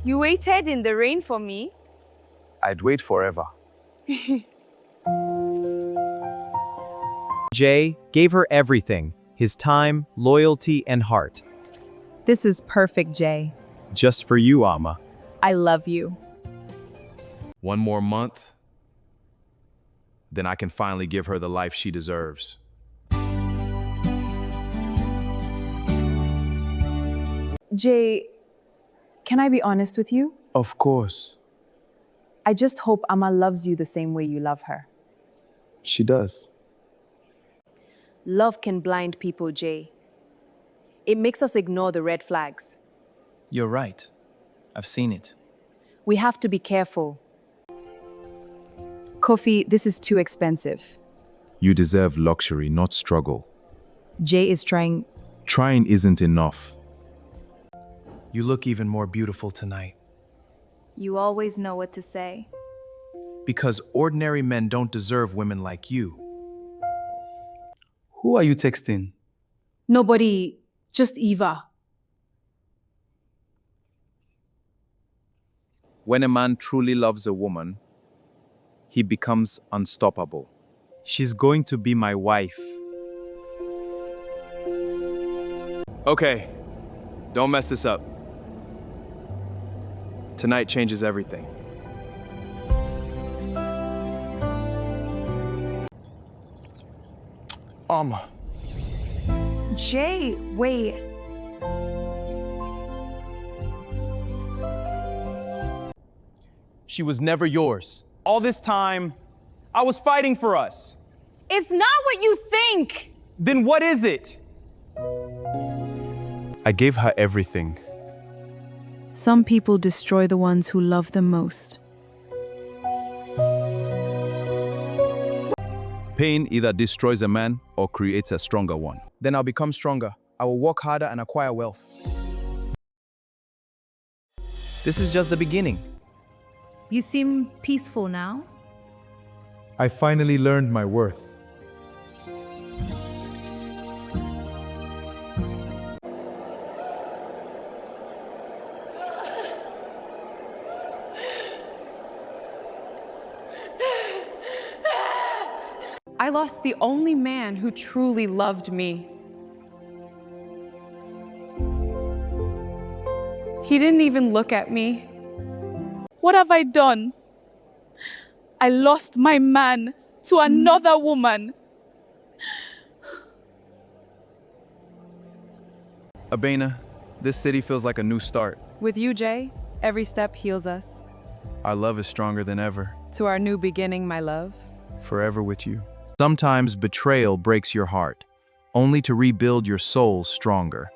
You waited in the rain for me? I'd wait forever. Jay gave her everything, his time, loyalty, and heart. This is perfect, Jay. Just for you, Amma. I love you. One more month, then I can finally give her the life she deserves. Jay, can I be honest with you? Of course. I just hope Amma loves you the same way you love her. She does. Love can blind people, Jay. It makes us ignore the red flags. You're right. I've seen it. We have to be careful. Kofi, this is too expensive. You deserve luxury, not struggle. Jay is trying. Trying isn't enough. You look even more beautiful tonight. You always know what to say. Because ordinary men don't deserve women like you. Who are you texting? Nobody, just Eva. When a man truly loves a woman, he becomes unstoppable. She's going to be my wife. Okay, don't mess this up. Tonight changes everything. Jay, wait. She was never yours. All this time, I was fighting for us. It's not what you think! Then what is it? I gave her everything. Some people destroy the ones who love them most. Pain either destroys a man or creates a stronger one. Then I'll become stronger. I will work harder and acquire wealth. This is just the beginning. You seem peaceful now. I finally learned my worth. I lost the only man who truly loved me. He didn't even look at me. What have I done? I lost my man to another woman. Abena, this city feels like a new start. With you, Jay, every step heals us. Our love is stronger than ever. To our new beginning, my love. Forever with you. Sometimes betrayal breaks your heart, only to rebuild your soul stronger.